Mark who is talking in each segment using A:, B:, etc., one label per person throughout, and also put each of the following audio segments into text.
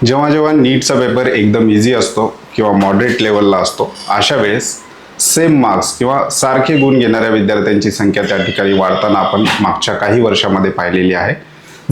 A: जेव्हा जेव्हा नीटचा पेपर एकदम इझी असतो किंवा मॉडरेट लेवलला असतो, अशा वेळेस सेम मार्क्स किंवा सारखे गुण घेणाऱ्या विद्यार्थ्यांची संख्या त्या ठिकाणी वाढताना आपण मागच्या काही वर्षामध्ये पाहिलेली आहे.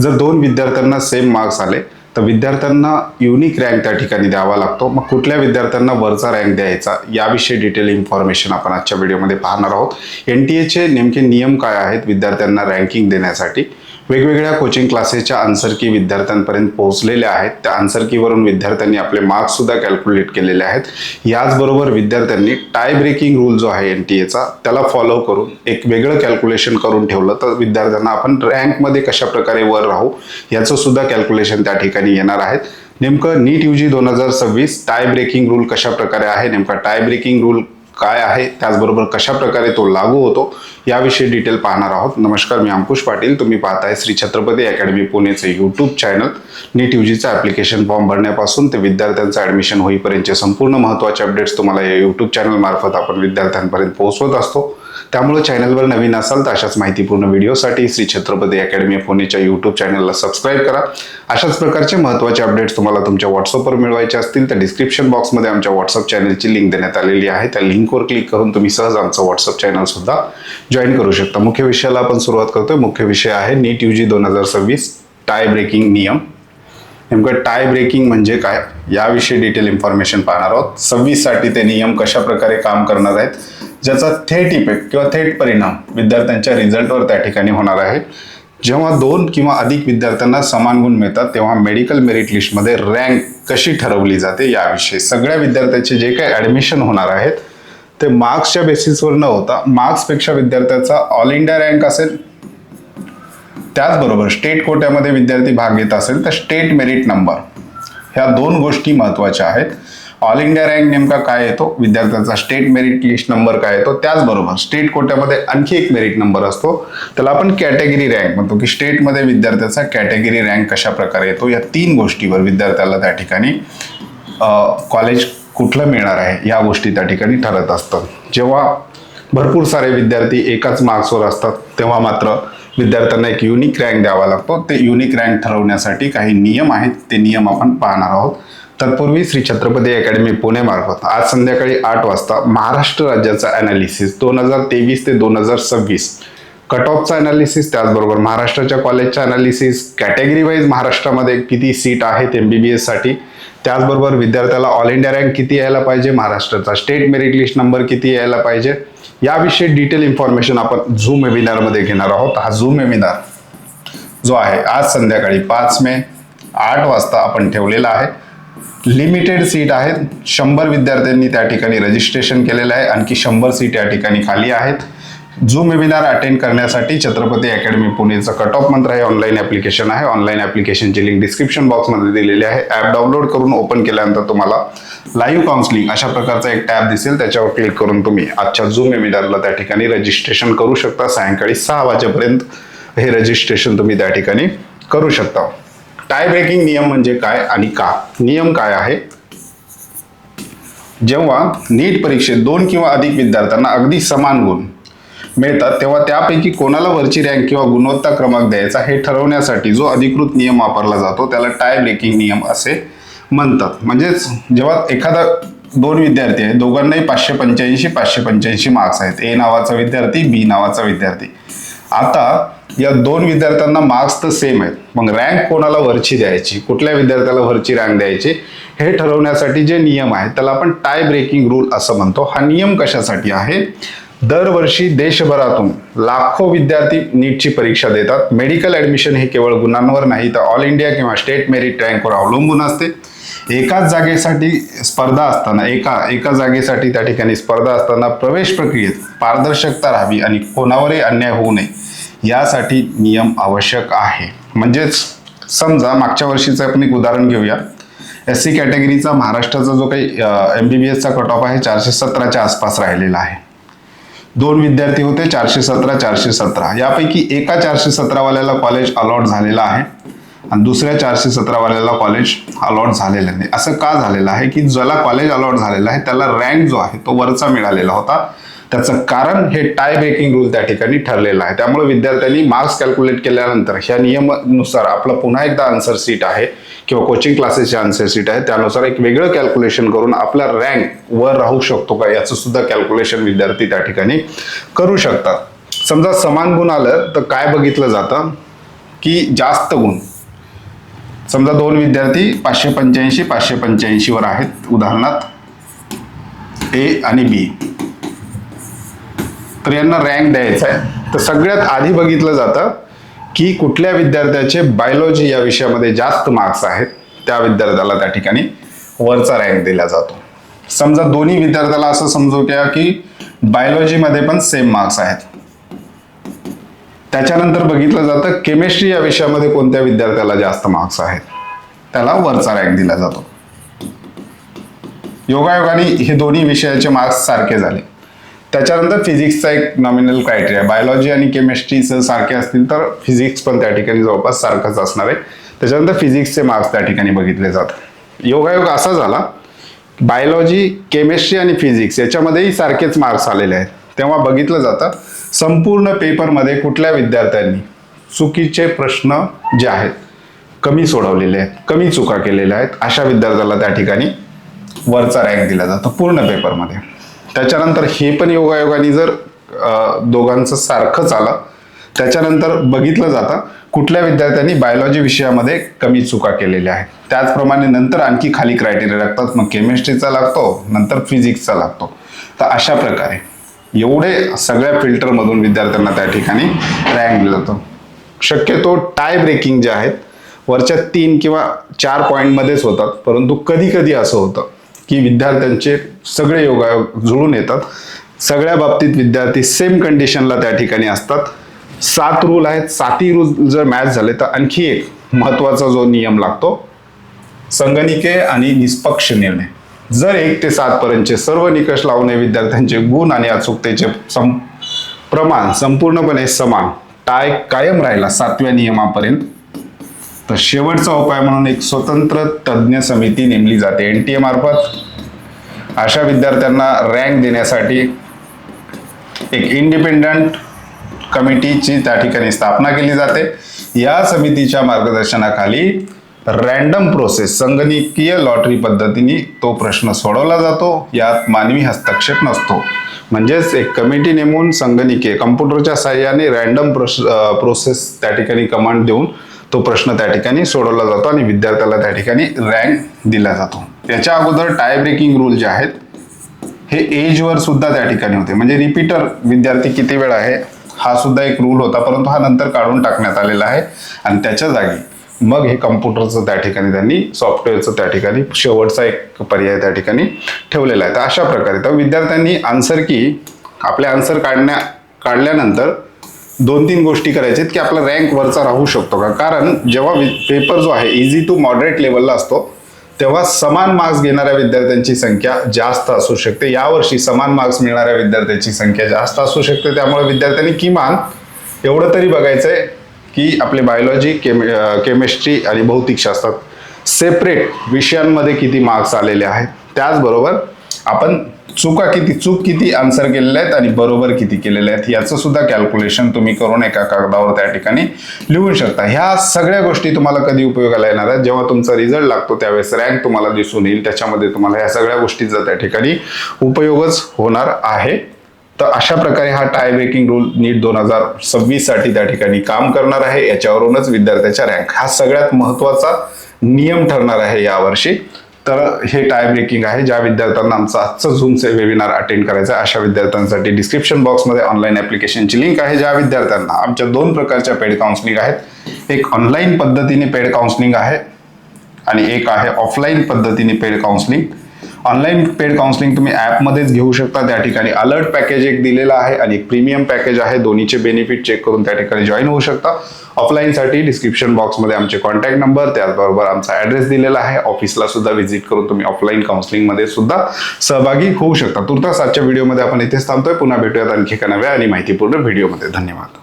A: जर दोन विद्यार्थ्यांना सेम मार्क्स आले तर विद्यार्थ्यांना युनिक रँक त्या ठिकाणी द्यावा लागतो. मग कुठल्या विद्यार्थ्यांना वरचा रँक द्यायचा याविषयी डिटेल इन्फॉर्मेशन आपण आजच्या व्हिडिओमध्ये पाहणार आहोत. NTA नेमके नियम काय आहेत विद्यार्थ्यांना रँकिंग देण्यासाठी, वेगवेगळ्या कोचिंग क्लासेसच्या आन्सर की विद्यार्थ्यांपर्यंत पोहोचलेल्या आहेत, त्या आन्सर कीवरून विद्यार्थ्यांनी आपले मार्क्स सुद्धा कॅल्क्युलेट केलेले आहेत. याचबरोबर विद्यार्थ्यांनी टाय ब्रेकिंग रूल जो आहे NTAचा त्याला फॉलो करून एक वेगळं कॅल्क्युलेशन करून ठेवलं तर विद्यार्थ्यांना आपण रँकमध्ये कशा प्रकारे वर राहू याचं सुद्धा कॅल्क्युलेशन त्या ठिकाणी येणार आहेत. नेमकं नीट UG 2026 टाय ब्रेकिंग रूल कशा प्रकारे आहे, नेमका टाय ब्रेकिंग रूल काय आहे, त्याचबरोबर कशा प्रकारे तो लागू होतो याविषयी डिटेल पाहणार आहोत. नमस्कार, मी अंकुश पाटील. तुम्ही पाहताय श्री छत्रपती अकॅडमी पुणेचे यूट्यूब चॅनल. नीट UGचा ॲप्लिकेशन फॉर्म भरण्यापासून ते विद्यार्थ्यांचं ॲडमिशन होईपर्यंतचे संपूर्ण महत्त्वाचे अपडेट्स तुम्हाला या यूट्यूब चॅनल मार्फत आपण विद्यार्थ्यांपर्यंत पोहोचवत असतो. त्यामुळे चॅनलवर नवीन असाल तर अशाच माहितीपूर्ण व्हिडिओसाठी श्री छत्रपती अकॅडमी पुणेच्या यूट्यूब चॅनलला सबस्क्राईब करा. अशाच प्रकारचे महत्त्वाचे अपडेट्स तुम्हाला तुमच्या व्हॉट्सअपवर मिळवायचे असतील तर डिस्क्रिप्शन बॉक्समध्ये आमच्या व्हॉट्सअप चॅनलची लिंक देण्यात आलेली आहे. त्या लिंकवर क्लिक करून तुम्ही सहज आमचं व्हॉट्सअप चॅनल सुद्धा जॉईन करू शकता. मुख्य विषयाला आपण सुरुवात करतोय. मुख्य विषय आहे नीट UG 2026 टाय ब्रेकिंग नियम. नेमकं टाय ब्रेकिंग म्हणजे काय याविषयी डिटेल इन्फॉर्मेशन पाहणार आहोत. 26 साठी ते नियम कशा प्रकारे काम करणार आहेत, ज्याचा थेट इफेक्ट किंवा थेट परिणाम विद्यार्थ्यांच्या रिझल्टवर त्या ठिकाणी होणार आहे. जेव्हा दोन किंवा अधिक विद्यार्थ्यांना समान गुण मिळतात तेव्हा मेडिकल मेरिट लिस्टमध्ये रँक कशी ठरवली जाते याविषयी, सगळ्या विद्यार्थ्यांचे जे काही ॲडमिशन होणार आहेत ते मार्क्सच्या बेसिसवर न होता मार्क्सपेक्षा विद्यार्थ्याचा ऑल इंडिया रँक असेल, त्याचबरोबर स्टेट कोट्यामध्ये विद्यार्थी भाग घेत असेल तर स्टेट मेरिट नंबर, ह्या दोन गोष्टी महत्त्वाच्या आहेत. ऑल इंडिया रँक नेमका काय येतो, विद्यार्थ्यांचा स्टेट मेरिट लिस्ट नंबर काय येतो, त्याचबरोबर स्टेट कोट्यामध्ये आणखी एक मेरिट नंबर असतो त्याला आपण कॅटेगरी रँक म्हणतो, की स्टेटमध्ये विद्यार्थ्याचा कॅटेगरी रँक कशा प्रकारे येतो. या तीन गोष्टीवर विद्यार्थ्याला त्या ठिकाणी कॉलेज कुठलं मिळणार आहे या गोष्टी त्या ठिकाणी ठरत असतात. जेव्हा भरपूर सारे विद्यार्थी एकाच मार्क्सवर असतात तेव्हा मात्र विद्यार्थ्यांना एक युनिक रँक द्यावा लागतो. ते युनिक रँक ठरवण्यासाठी काही नियम आहेत, ते नियम आपण पाहणार आहोत. तत्पूर्वी श्री छत्रपती अकॅडमी पुणे मार्फत आज संध्याकाळी 8 वाजता महाराष्ट्र राज्याचा ॲनालिसिस 2023 ते 2026 कट ऑफचा ॲनालिसिस, त्याचबरोबर महाराष्ट्राच्या कॉलेजचा ॲनालिसिस, कॅटेगरी वाईज महाराष्ट्रामध्ये किती सीट आहेत MBBS साठी, त्याचबरोबर विद्यार्थ्याला ऑल इंडिया रँक किती यायला पाहिजे, महाराष्ट्राचा स्टेट मेरिट लिस्ट नंबर किती यायला पाहिजे याविषयी डिटेल इन्फॉर्मेशन आपण झूम वेबिनारमध्ये घेणार आहोत. हा झूम वेबिनार जो आहे आज संध्याकाळी 5 मे 8 वाजता आपण ठेवलेला आहे. लिमिटेड सीट आहेत. 100 विद्यार्थ्यांनी त्या ठिकाणी रजिस्ट्रेशन केलेलं आहे. आणखी 100 सीट या ठिकाणी खाली आहेत. झूम वेबिनार अटेंड करण्यासाठी छत्रपती अकॅडमी पुणेचं कट ऑफ मंत्र हे ऑनलाईन ॲप्लिकेशन आहे. ऑनलाईन ॲप्लिकेशनची लिंक डिस्क्रिप्शन बॉक्समध्ये दिलेली आहे. ॲप डाउनलोड करून ओपन केल्यानंतर तुम्हाला लाईव्ह काउन्सिलिंग अशा प्रकारचा एक टॅब दिसेल, त्याच्यावर क्लिक करून तुम्ही आजच्या झूम वेबिनारला त्या ठिकाणी रजिस्ट्रेशन करू शकता. सायंकाळी 6 वाजेपर्यंत हे रजिस्ट्रेशन तुम्ही त्या ठिकाणी करू शकता. टाय ब्रेकिंग नियम म्हणजे काय आणि का, नियम काय आहे, जेव्हा नीट परीक्षेत 2 किंवा अधिक विद्यार्थ्यांना अगदी समान गुण मिळतात तेव्हा त्यापैकी कोणाला वरची रँक किंवा गुणवत्ता क्रमांक द्यायचा हे ठरवण्यासाठी जो अधिकृत नियम वापरला जातो त्याला टाय ब्रेकिंग नियम असे म्हणतात. म्हणजेच जेव्हा एखादा 2 विद्यार्थी आहे, दोघांनाही 585 मार्क्स आहेत, A नावाचा विद्यार्थी, B नावाचा विद्यार्थी. आता या 2 विद्यार्थ्यांना मार्क्स तर सेम आहेत, मग रँक कोणाला वरची द्यायची, कुठल्या विद्यार्थ्याला वरची रँक द्यायची हे ठरवण्यासाठी जे नियम आहेत त्याला आपण टाय ब्रेकिंग रूल असं म्हणतो. हा नियम कशासाठी आहे, दरवर्षी देशभरातून लाखो विद्यार्थी नीटची परीक्षा देतात. मेडिकल ॲडमिशन हे केवळ गुणांवर नाही तर ऑल इंडिया किंवा स्टेट मेरिट रँकवर अवलंबून असते. एकाच जागेसाठी स्पर्धा असताना एका जागेसाठी त्या ठिकाणी स्पर्धा असताना प्रवेश प्रक्रियेत पारदर्शकता राहावी आणि कोणावरही अन्याय होऊ नये यासाठी नियम आवश्यक आहे. म्हणजेच समजा मागच्या वर्षीचं आपण एक उदाहरण घेऊया. SC कॅटेगरीचा महाराष्ट्राचा जो काही MBBSचा कट ऑफ आहे 417च्या आसपास राहिलेला आहे. 2 विद्यार्थी होते, 417 यापैकी एका 417 वाल्याला कॉलेज अलॉट झालेला आहे आणि दुसऱ्या 417 वाल्याला कॉलेज अलॉट झालेलं नाही. असं का झालेलं आहे की ज्याला कॉलेज अलॉट झालेलं आहे त्याला रँक जो आहे तो वरचा मिळालेला होता, त्याचं कारण हे टाय ब्रेकिंग रूल त्या ठिकाणी ठरलेलं आहे. त्यामुळे विद्यार्थ्यांनी मार्क्स कॅल्क्युलेट केल्यानंतर ह्या नियमानुसार आपलं पुन्हा एकदा आन्सर शीट आहे किंवा कोचिंग क्लासेसचे आन्सर शीट आहे, त्यानुसार एक वेगळं कॅल्क्युलेशन करून आपला रँक वर राहू शकतो का याचं सुद्धा कॅल्क्युलेशन विद्यार्थी त्या ठिकाणी करू शकतात. समजा समान गुण आलं तर काय बघितलं जातं की जास्त गुण. समजा दोन विद्यार्थी 585 वर आहेत, उदाहरणार्थ ए आणि बी, तर यांना रँक द्यायचा आहे. तर सगळ्यात आधी बघितलं जातं की कुठल्या विद्यार्थ्याचे बायोलॉजी या विषयामध्ये जास्त मार्क्स आहेत त्या विद्यार्थ्याला त्या ठिकाणी वरचा रँक दिला जातो. समजा दोन्ही विद्यार्थ्याला असं समजू घ्या की बायोलॉजीमध्ये पण सेम मार्क्स आहेत. त्याच्यानंतर बघितलं जातं केमिस्ट्री या विषयामध्ये कोणत्या विद्यार्थ्याला जास्त मार्क्स आहेत त्याला वरचा रँक दिला जातो. योगायोगाने हे दोन्ही विषयाचे मार्क्स सारखे झाले. त्याच्यानंतर फिजिक्सचा एक नॉमिनल क्रायटेरिया, बायोलॉजी आणि केमिस्ट्रीचं सारखे असतील तर फिजिक्स पण त्या ठिकाणी जवळपास सारखंच असणार आहे. त्याच्यानंतर फिजिक्सचे मार्क्स त्या ठिकाणी बघितले जातात. योगायोग असा झाला, बायोलॉजी, केमिस्ट्री आणि फिजिक्स याच्यामध्येही सारखेच मार्क्स आलेले आहेत. तेव्हा बघितलं जातं संपूर्ण पेपरमध्ये कुठल्या विद्यार्थ्यांनी चुकीचे प्रश्न जे आहेत कमी सोडवलेले आहेत, कमी चुका केलेल्या आहेत, अशा विद्यार्थ्याला त्या ठिकाणी वरचा रँक दिला जातो पूर्ण पेपरमध्ये. त्याच्यानंतर हे पण योगायोगाने जर दोघांचं सारखंच आलं, त्याच्यानंतर बघितलं जातं कुठल्या विद्यार्थ्यांनी बायोलॉजी विषयामध्ये कमी चुका केलेल्या आहेत. त्याचप्रमाणे नंतर आणखी खाली क्रायटेरिया लागतात, मग केमिस्ट्रीचा लागतो, नंतर फिजिक्सचा लागतो. तर अशा प्रकारे एवढे सगळ्या फिल्टरमधून विद्यार्थ्यांना त्या ठिकाणी रँक दिला जातो. शक्यतो टाय ब्रेकिंग जे आहेत वरच्या 3 किंवा 4 पॉईंटमध्येच होतात, परंतु कधी कधी असं होतं की विद्यार्थ्यांचे सगळे योगायोग जुळून येतात. सगळ्या बाबतीत विद्यार्थी सेम कंडिशनला त्या ठिकाणी असतात. 7 रूल आहेत, 7ही रूल जर मॅच झाले तर आणखी एक महत्वाचा जो नियम लागतो, संगणिके आणि निष्पक्ष निर्णय. जर 1 ते 7 पर्यंतचे सर्व निकष लावणे विद्यार्थ्यांचे गुण आणि अचूकतेचे प्रमाण संपूर्णपणे समान, टाय कायम राहिला 7व्या नियमापर्यंत, तर शेवटचा उपाय म्हणून एक स्वतंत्र तज्ज्ञ समिती नेमली जाते NTA मार्फत. अशा विद्यार्थ्यांना रँक देण्यासाठी एक इंडिपेंडंट कमिटीची त्या ठिकाणी स्थापना केली जाते. या समितीच्या मार्गदर्शनाखाली रँडम प्रोसेस, संगणकीय लॉटरी पद्धतीने तो प्रश्न सोडवला जातो. यात मानवी हस्तक्षेप नसतो. म्हणजेच एक कमिटी नेमून संगणकीय कम्प्युटरच्या साहाय्याने रँडम प्रोसेस त्या ठिकाणी कमांड देऊन तो प्रश्न त्या ठिकाणी सोडवला जातो आणि विद्यार्थ्याला त्या ठिकाणी रँक दिला जातो. त्याच्या अगोदर टाय ब्रेकिंग रूल जे आहेत हे एजवर सुद्धा त्या ठिकाणी होते. म्हणजे रिपीटर विद्यार्थी किती वेळ आहे हा सुद्धा एक रूल होता, परंतु हा नंतर काढून टाकण्यात आलेला आहे आणि त्याच्या जागी मग हे कम्प्युटरचं त्या ठिकाणी त्यांनी सॉफ्टवेअरचं त्या ठिकाणी शेवटचा एक पर्याय त्या ठिकाणी ठेवलेला आहे. तर अशा प्रकारे तर विद्यार्थ्यांनी आन्सर की आपले आन्सर काढल्यानंतर 2-3 गोष्टी करायच्यात की आपला रँक वरचा राहू शकतो का. कारण जेव्हा पेपर जो आहे इझी टू मॉडरेट लेवलला असतो तेव्हा समान मार्क्स घेणाऱ्या विद्यार्थ्यांची संख्या जास्त असू शकते. यावर्षी समान मार्क्स मिळणाऱ्या विद्यार्थ्यांची संख्या जास्त असू शकते. त्यामुळे विद्यार्थ्यांनी किमान एवढं तरी बघायचंय की आपले बायोलॉजी, केमिस्ट्री आणि भौतिकशास्त्रात सेपरेट विषयांमध्ये किती मार्क्स आलेले आहेत. त्याचबरोबर आपण चूक किती आन्सर केलेले आहेत आणि बरोबर किती केलेले आहेत याचं सुद्धा कॅल्क्युलेशन तुम्ही करून एका कागदावर त्या ठिकाणी लिहू शकता. ह्या सगळ्या गोष्टी तुम्हाला कधी उपयोगाला येणार आहेत, जेव्हा तुमचा रिझल्ट लागतो त्यावेळेस रँक तुम्हाला दिसून येईल. त्याच्यामध्ये तुम्हाला ह्या सगळ्या गोष्टीचा त्या ठिकाणी उपयोगच होणार आहे. तर अशा प्रकारे हा टाय ब्रेकिंग रूल नीट 2026 साठी त्या ठिकाणी काम करणार आहे. याच्यावरूनच विद्यार्थ्याच्या रँक हा सगळ्यात महत्वाचा नियम ठरणार आहे यावर्षी. तर हे टाय ब्रेकिंग आहे. ज्या विद्यार्थ्यांना आमचं आजचं झूमचे वेबिनार अटेंड करायचं आहे अशा विद्यार्थ्यांसाठी डिस्क्रिप्शन बॉक्समध्ये ऑनलाईन ऍप्लिकेशनची लिंक आहे. ज्या विद्यार्थ्यांना आमच्या 2 प्रकारच्या पेड काउन्सिलिंग आहेत, एक ऑनलाईन पद्धतीने पेड काउन्सिलिंग आहे आणि एक आहे ऑफलाईन पद्धतीने paid counselling. Online paid counselling तुम्ही ॲपमध्येच घेऊ शकता. त्या ठिकाणी अलर्ट पॅकेज एक दिलेला आहे आणि एक प्रीमियम पॅकेज आहे. दोन्हीचे बेनिफिट चेक करून त्या ठिकाणी जॉईन होऊ शकता. ऑफलाईनसाठी डिस्क्रिप्शन बॉक्समध्ये आमचे कॉन्टॅक्ट नंबर, त्याचबरोबर आमचा ॲड्रेस दिलेला आहे. ऑफिसला सुद्धा व्हिजिट करून तुम्ही ऑफलाईन काउन्सिलिंगमध्ये सुद्धा सहभागी होऊ शकता. तुर्तास आजच्या व्हिडिओमध्ये आपण इथेच थांबतोय. पुन्हा भेटूयात आणखी एका नव्या आणि माहितीपूर्ण व्हिडिओमध्ये. धन्यवाद.